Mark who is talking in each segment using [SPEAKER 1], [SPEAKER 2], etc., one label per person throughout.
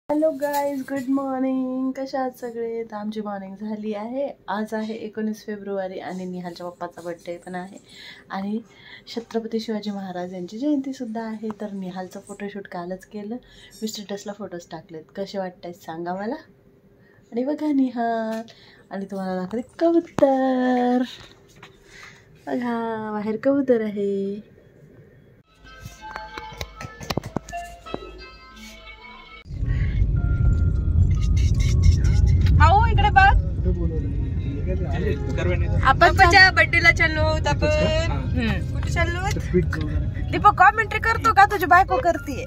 [SPEAKER 1] Hello guys, good morning. कशा आहात सगळे? तर आमची मॉर्निंग झाली आहे. आज आहे 19 फेब्रुवारी आणि निहालच्या पप्पाचा बर्थडे पण आहे आणि छत्रपती शिवाजी महाराज यांची जयंतीसुद्धा आहे. तर निहालचं फोटोशूट कालच केलं. मी स्टेटसला फोटोज टाकलेत. कसे वाटतायत सांगा मला. आणि बघा निहाल, आणि तुम्हाला दाखवते कबूतर. बघा बाहेर कबूतर आहे.
[SPEAKER 2] आओ इकडे बघ. आपण बर्थडेला चाललो होतो. आपण कुठे चाललो? दीपक कॉमेंट्री करतो का? तुझी बायको करते.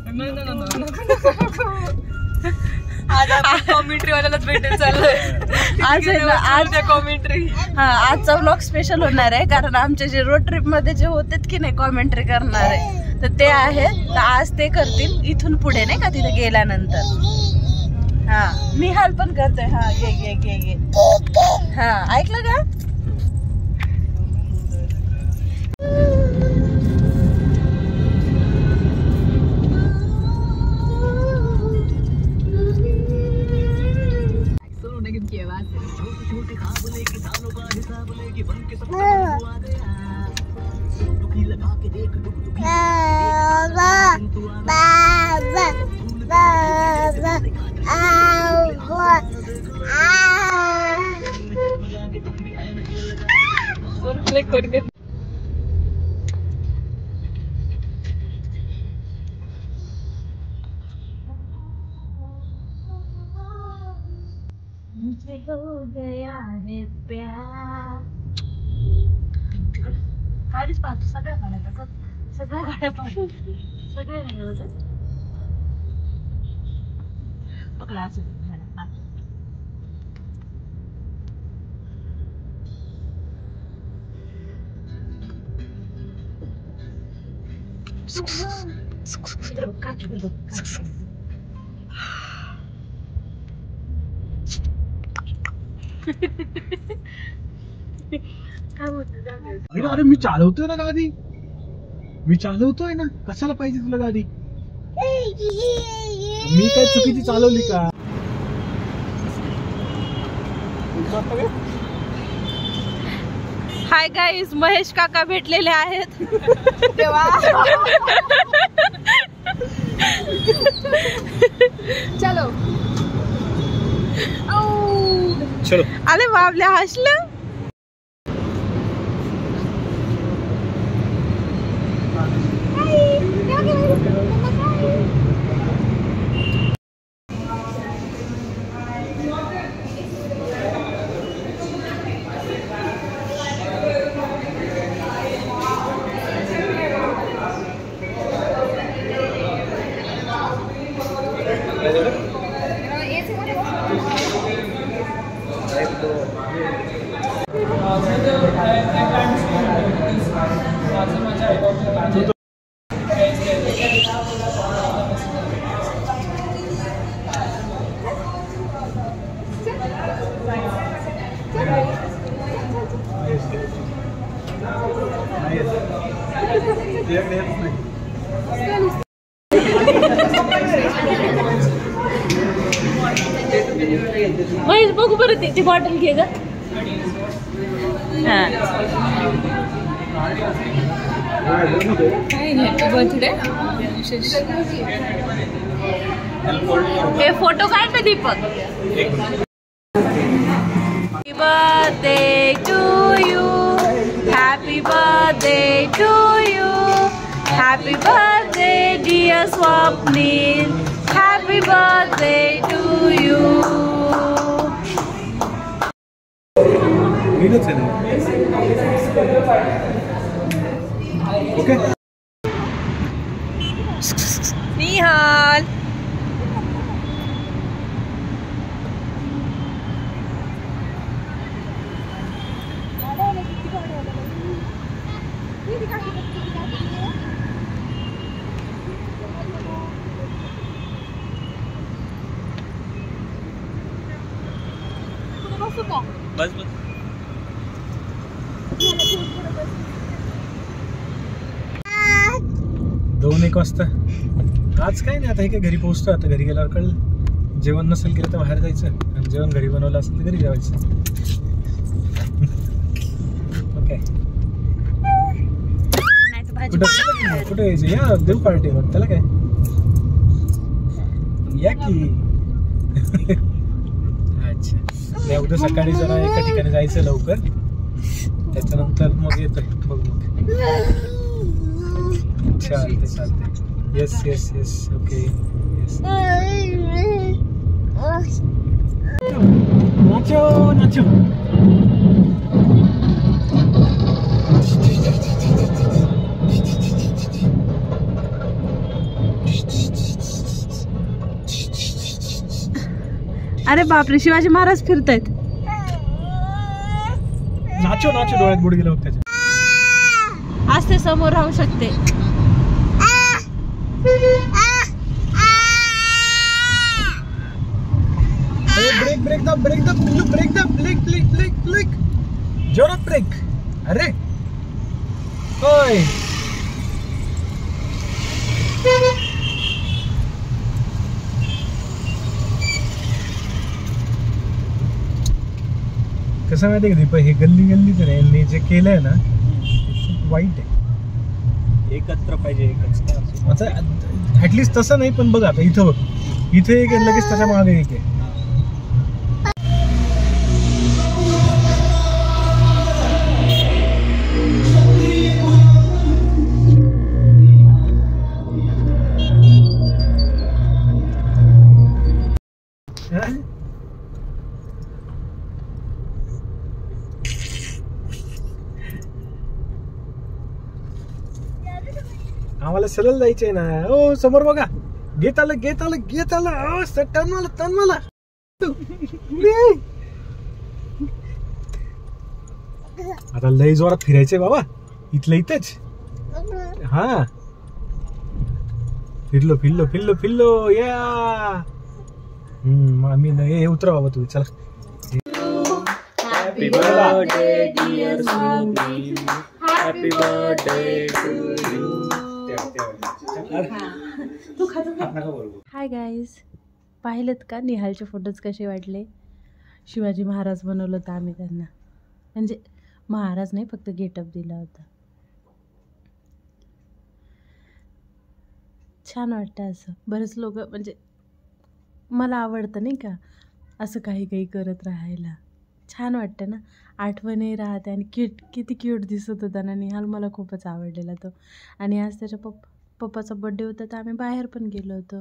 [SPEAKER 2] आज आपण कॉमेंट्री वाल्यालाच भेटायला चाललोय. आज कॉमेंट्री.
[SPEAKER 1] हा, आजचा व्लॉग स्पेशल होणार आहे कारण आमचे जे रोड ट्रिप मध्ये जे होते की नाही कॉमेंट्री करणारे, तर ते आहेत. तर आज ते करतील इथून पुढे, नाही का, तिथे गेल्यानंतर. हा, निहाल पण करतोय. हा, गे गे गे गे. हा, ऐकलं का? हो गया है प्यार. गाडीच पाहतो. सगळ्या गाड्या, सगळ्या गाड्या पाहतो. सगळ्या गाड्या पकडा असं.
[SPEAKER 3] अरे मी चालवतोय ना गाडी. मी चालवतोय ना. कशाला पाहिजे तुला गाडी? मी काय चुकीची चालवली का?
[SPEAKER 1] हाय गाईज, महेश काका भेटलेले आहेत.
[SPEAKER 2] चलो
[SPEAKER 3] चलो.
[SPEAKER 1] अरे बाबल्या, हसलं. महेश बघू बरं, ती बॉटल घे ग.
[SPEAKER 2] बर्थडे
[SPEAKER 1] हे फोटो काढ ना Deepak. Happy birthday to you, happy birthday to you, happy birthday dear Swapnil, happy birthday to you.
[SPEAKER 3] Okay.
[SPEAKER 2] Nihal.
[SPEAKER 3] बस बस. 2-1 वाजता. आज काय नाही, आता हे काय घरी पोहोचतो. आता घरी गेल्यावर कळलं. जेवण नसेल केलं तर बाहेर जायचं, आणि जेवण घरी बनवलं असेल तर घरी जेवायचं. ओके. कुठे यायचं? या देऊ पार्टी मग, त्याला काय. या की. अच्छा, नाही उद्या सकाळी जरा एका ठिकाणी जायचं लवकर, त्याच्यानंतर मग येतोय बघ. मग चालते. Yes okay. येस. नाचो.
[SPEAKER 2] अरे बापरे, शिवाजी महाराज फिरतायत.
[SPEAKER 3] नाचो डोळ्यात बुड गेलं त्याच्या.
[SPEAKER 2] आज ते समोर राहू शकते.
[SPEAKER 3] ब्रेक जोरात ब्रेक. अरे होय. कसं माहिती का दीपक, हे गल्ली तर यांनी जे केलंय ना खूप वाईट आहे. एकत्र पाहिजे एकच. आता ऍटलिस्ट तसं नाही, पण बघ आता इथं बघ, इथे एक लगेच त्याच्या मागे एक आहे. आम्हाला सरळ जायचंय ना. ओ समोर बघा, घेत आलं. टर्न मला. आता लय जोरात फिरायचंय बाबा, इथलं इथंच. हा फिरलो या. आम्ही नाही उतरा बाबा तुम्ही, चला. Happy birthday dear Sumi, happy birthday to you.
[SPEAKER 1] Hi guys, पाहिलेत का निहालचे फोटोज कसे वाटले? शिवाजी महाराज बनवलं होतं आम्ही त्यांना, म्हणजे महाराज नाही, फक्त गेटअप दिला होता. छान वाटतं असं. बरेच लोक, म्हणजे मला आवडतं नाही का असं काही करत राहायला. छान वाटतं ना, आठवणी राहते. आणि किती क्यूट दिसत होता ना निहाल, मला खूपच आवडलेला तो. आणि आज त्याच्या पप्पाचा बड्डे होता, तर आम्ही बाहेर पण गेलो होतो.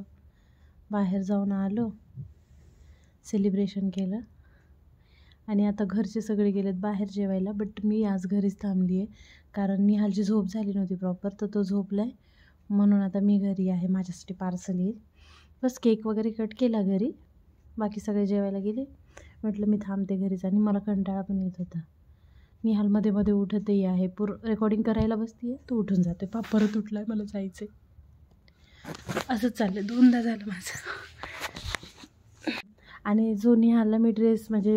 [SPEAKER 1] बाहेर जाऊन आलो, सेलिब्रेशन केलं, आणि आता घरचे सगळे गेलेत बाहेर जेवायला. बट मी आज घरीच थांबली आहे, कारण निहालची झोप झाली नव्हती प्रॉपर, तर तो झोपला आहे. म्हणून आता मी घरी आहे. माझ्यासाठी पार्सल येईल. बस केक वगैरे कट केला घरी, बाकी सगळे जेवायला गेले. म्हटलं मी थांबते घरीच, आणि मला कंटाळा पण येत होता. निहाल मध्ये उठतही आहे. रेकॉर्डिंग करायला बसते आहे, तो उठून जाते. परत उठला आहे, मला जायचं आहे. असंच चाललं, 2दा झालं माझं. आणि जो निहालला मी ड्रेस, म्हणजे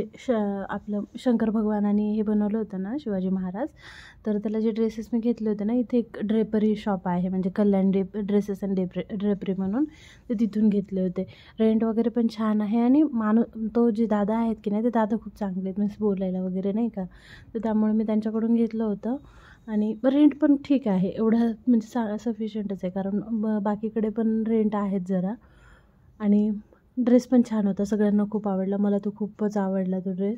[SPEAKER 1] आपलं शंकर भगवानाने हे बनवलं होतं ना शिवाजी महाराज, तर त्याला जे ड्रेसेस मी घेतले होते ना, इथे एक ड्रेपरी शॉप आहे, म्हणजे कल्याण ड्रेसेस अँड ड्रेपरी म्हणून, ते तिथून घेतले होते. रेंट वगैरे पण छान आहे. आणि तो जे दादा आहेत की नाही, ते दादा खूप चांगले आहेत, म्हणजे बोलायला वगैरे नाही का, तर त्यामुळे मी त्यांच्याकडून घेतलं होतं. आणि रेंट पण ठीक आहे, एवढं म्हणजे सफिशियंटच आहे, कारण बाकीकडे पण रेंट आहेत जरा. आणि ड्रेस पण छान होता, सगळ्यांना खूप आवडला. मला तो खूपच आवडला तो ड्रेस,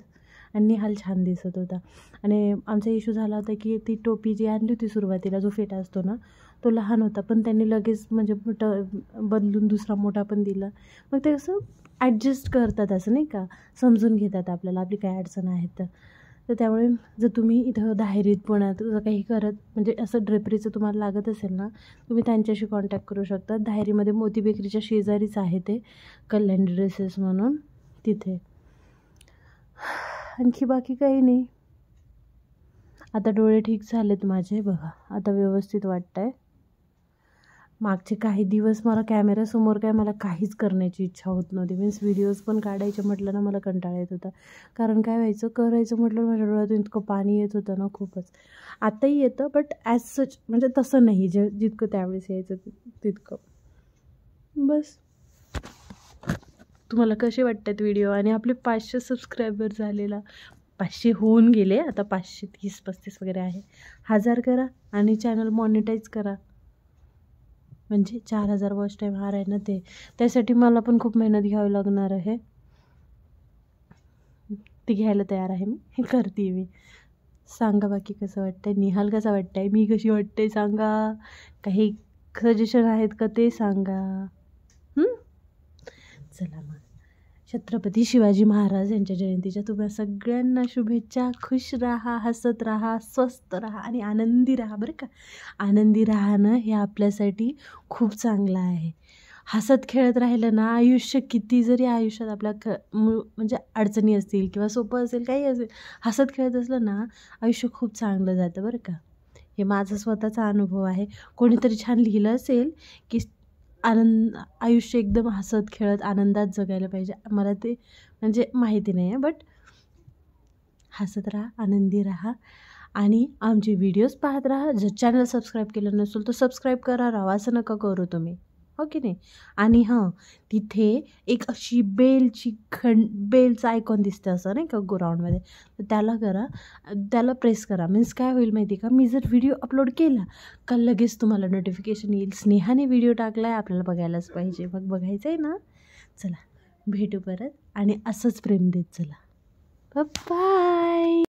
[SPEAKER 1] आणि निहाल छान दिसत होता. आणि आमचा इश्यू झाला होता की ती टोपी जी आणली होती सुरुवातीला, जो फेटा असतो ना, तो लहान होता, पण त्यांनी लगेच म्हणजे बदलून दुसरा मोठा पण दिला. मग ते कसं ॲडजस्ट करतात, असं नाही का, समजून घेतात आपल्याला, आपली काय अडचण आहेत तर त्यामुळे जर तुम्ही इथं दाहेरीत पुण्यात जर काही करत, म्हणजे असं ड्रेपरीचं तुम्हाला लागत असेल ना, तुम्ही त्यांच्याशी कॉन्टॅक्ट करू शकता. दाहेरीमध्ये मोती बेकरीच्या शेजारीच आहे ते कल्याण ड्रेसेस म्हणून, तिथे. आणखी बाकी काही नाही. आता डोळे ठीक झालेत माझे, बघा आता व्यवस्थित वाटतं आहे. मागचे काही दिवस मला कॅमेऱ्यासमोर काय मला काहीच करण्याची इच्छा होत नव्हती. मीन्स व्हिडिओज पण काढायचे म्हटलं ना मला कंटाळा येत होता. कारण काय व्हायचं, करायचं म्हटलं माझ्या डोळ्यातून इतकं पाणी येत होतं ना खूपच. आताही येतं बट ॲज सच म्हणजे तसं नाही जितकं त्यावेळेस यायचं तितकं. बस. तुम्हाला कसे वाटतात व्हिडिओ? आणि आपले 500 सबस्क्रायबर झालेला, 500 होऊन गेले, आता 530-35 वगैरे आहे. 1000 करा आणि चॅनल मॉनिटाईज करा, म्हणजे 4000 वॉच टाईम हार आहे ना ते. त्यासाठी मला पण खूप मेहनत घ्यावी लागणार आहे. ती घ्यायला तयार आहे मी, करते मी. सांगा बाकी कसं वाटतंय, निहाल कसा वाटतंय, मी कशी वाटते सांगा. काही सजेशन आहेत का ते सांगा. चला मग, छत्रपती शिवाजी महाराज यांच्या जयंतीच्या तुम्हा सगळ्यांना शुभेच्छा. खुश राहा, हसत राहा, स्वस्त राहा आणि आनंदी राहा. बरं का, आनंदी राहणं हे आपल्यासाठी खूप चांगलं आहे. हसत खेळत राहिलं ना, आयुष्य किती जरी आयुष्यात आपल्या म्हणजे अडचणी असतील किंवा सोपं असेल काही असेल, हसत खेळत असलं ना आयुष्य खूप चांगलं जातं. बरं का, हे माझा स्वतःचा अनुभव आहे. कोणीतरी छान लिहिलं असेल की आयुष्य एकदम हसत खेळत आनंदात जगायला पाहिजे. मला ते म्हणजे माहिती नाही आहे, बट हसत राहा, आनंदी राहा आणि आमचे व्हिडिओज पाहत राहा. जर चॅनल सबस्क्राईब केलं नसेल तर सबस्क्राईब करा. राहा असं नका करू तुम्ही, हो की नाही. आणि हां, तिथे एक अशी बेलचं आयकॉन दिसतं असं नाही का ग्राउंडमध्ये, तर त्याला करा, त्याला प्रेस करा. मीन्स काय होईल माहिती का, मी जर व्हिडिओ अपलोड केला का लगेच तुम्हाला नोटिफिकेशन येईल, स्नेहाने व्हिडिओ टाकला आहे आपल्याला बघायलाच पाहिजे. मग बघायचं आहे ना. चला भेटू परत आणि असंच प्रेम देत चला. बाय.